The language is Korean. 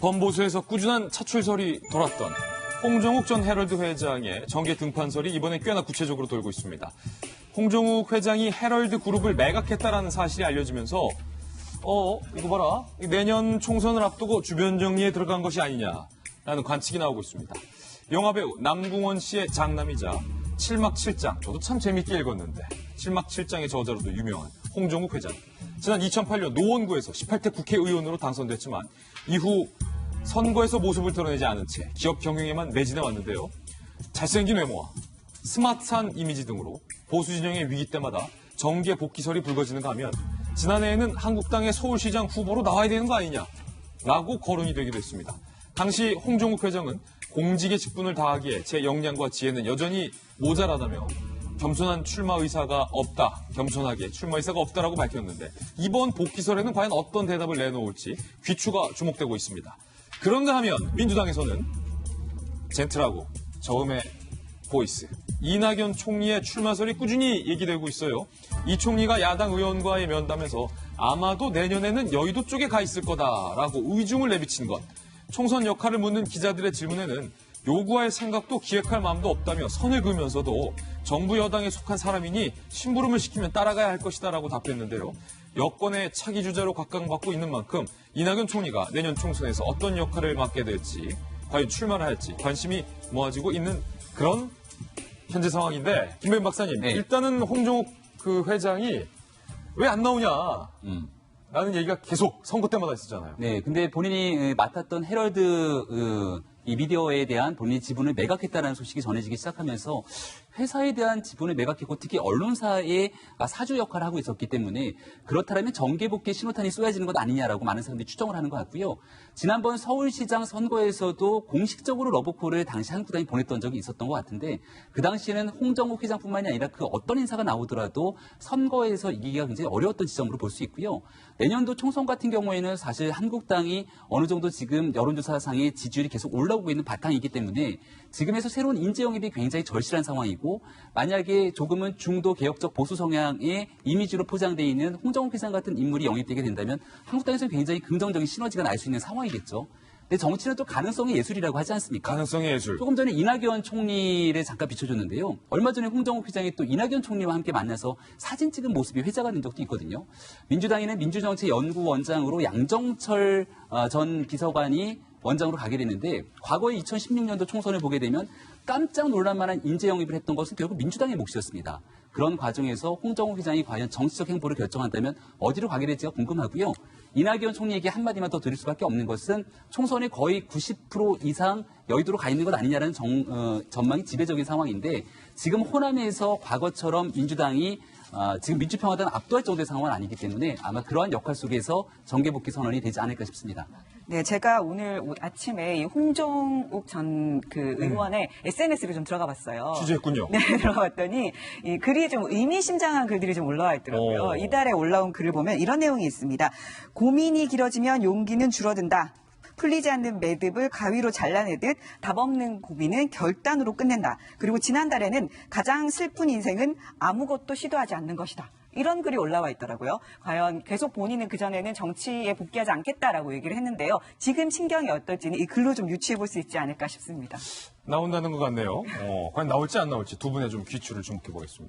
범보수에서 꾸준한 차출설이 돌았던 홍정욱 전 헤럴드 회장의 정계 등판설이 이번에 꽤나 구체적으로 돌고 있습니다. 홍정욱 회장이 헤럴드 그룹을 매각했다라는 사실이 알려지면서 이거 봐라. 내년 총선을 앞두고 주변 정리에 들어간 것이 아니냐라는 관측이 나오고 있습니다. 영화배우 남궁원 씨의 장남이자 칠막 7장, 저도 참 재밌게 읽었는데 칠막 7장의 저자로도 유명한 홍정욱 회장. 지난 2008년 노원구에서 18대 국회의원으로 당선됐지만 이후 선거에서 모습을 드러내지 않은 채 기업 경영에만 매진해 왔는데요. 잘생긴 외모와 스마트한 이미지 등으로 보수 진영의 위기 때마다 정계 복귀설이 불거지는가 하면 지난해에는 한국당의 서울시장 후보로 나와야 되는 거 아니냐라고 거론이 되기도 했습니다. 당시 홍정욱 회장은 공직의 직분을 다하기에 제 역량과 지혜는 여전히 모자라다며 겸손하게 출마 의사가 없다라고 밝혔는데 이번 복귀설에는 과연 어떤 대답을 내놓을지 귀추가 주목되고 있습니다. 그런가 하면 민주당에서는 젠틀하고 저음의 보이스, 이낙연 총리의 출마설이 꾸준히 얘기되고 있어요. 이 총리가 야당 의원과의 면담에서 아마도 내년에는 여의도 쪽에 가 있을 거다라고 의중을 내비친 것. 총선 역할을 묻는 기자들의 질문에는 요구할 생각도 기획할 마음도 없다며 선을 그으면서도 정부 여당에 속한 사람이니 심부름을 시키면 따라가야 할 것이다라고 답했는데요. 여권의 차기 주자로 각광받고 있는 만큼 이낙연 총리가 내년 총선에서 어떤 역할을 맡게 될지, 과연 출마를 할지 관심이 모아지고 있는 그런 현재 상황인데, 김배윤 박사님, 네. 일단은 홍정욱 그 회장이 왜 안 나오냐 라는 얘기가 계속 선거 때마다 있었잖아요. 네, 근데 본인이 맡았던 헤럴드 이 미디어에 대한 본인의 지분을 매각했다는 소식이 전해지기 시작하면서 회사에 대한 지분을 매각했고 특히 언론사의 사주 역할을 하고 있었기 때문에 그렇다면 정계복귀 신호탄이 쏘여지는 것 아니냐라고 많은 사람들이 추정을 하는 것 같고요. 지난번 서울시장 선거에서도 공식적으로 러브콜을 당시 한국당이 보냈던 적이 있었던 것 같은데 그 당시에는 홍정욱 회장뿐만이 아니라 그 어떤 인사가 나오더라도 선거에서 이기기가 굉장히 어려웠던 지점으로 볼 수 있고요. 내년도 총선 같은 경우에는 사실 한국당이 어느 정도 지금 여론조사상의 지지율이 계속 올라오고 있는 바탕이기 때문에 지금에서 새로운 인재 영입이 굉장히 절실한 상황이고 만약에 조금은 중도 개혁적 보수 성향의 이미지로 포장되어 있는 홍정욱 회장 같은 인물이 영입되게 된다면 한국당에서는 굉장히 긍정적인 시너지가 날 수 있는 상황이겠죠. 근데 정치는 또 가능성의 예술이라고 하지 않습니까? 가능성의 예술. 조금 전에 이낙연 총리를 잠깐 비춰줬는데요. 얼마 전에 홍정욱 회장이 또 이낙연 총리와 함께 만나서 사진 찍은 모습이 회자가 된 적도 있거든요. 민주당에는 민주정책연구원장으로 양정철 전 비서관이 원장으로 가게 됐는데 과거에 2016년도 총선을 보게 되면 깜짝 놀랄만한 인재 영입을 했던 것은 결국 민주당의 몫이었습니다. 그런 과정에서 홍정욱 회장이 과연 정치적 행보를 결정한다면 어디로 가게 될지가 궁금하고요. 이낙연 총리에게 한마디만 더 드릴 수밖에 없는 것은 총선의 거의 90% 이상 여의도로 가 있는 것 아니냐라는 전망이 지배적인 상황인데 지금 호남에서 과거처럼 민주당이 지금 민주평화당을 압도할 정도의 상황은 아니기 때문에 아마 그러한 역할 속에서 정계복귀 선언이 되지 않을까 싶습니다. 네, 제가 오늘 아침에 이 홍정욱 전 의원의 SNS를 좀 들어가 봤어요. 취재했군요. 네, 들어갔더니 이 글이 좀 의미심장한 글들이 좀 올라와 있더라고요. 이달에 올라온 글을 보면 이런 내용이 있습니다. 고민이 길어지면 용기는 줄어든다. 풀리지 않는 매듭을 가위로 잘라내듯 답 없는 고민은 결단으로 끝낸다. 그리고 지난달에는 가장 슬픈 인생은 아무것도 시도하지 않는 것이다. 이런 글이 올라와 있더라고요. 과연 계속 본인은 그전에는 정치에 복귀하지 않겠다라고 얘기를 했는데요. 지금 신경이 어떨지는 이 글로 좀 유추해 볼 수 있지 않을까 싶습니다. 나온다는 것 같네요. 과연 나올지 안 나올지 두 분의 좀 귀추를 주목해 보겠습니다.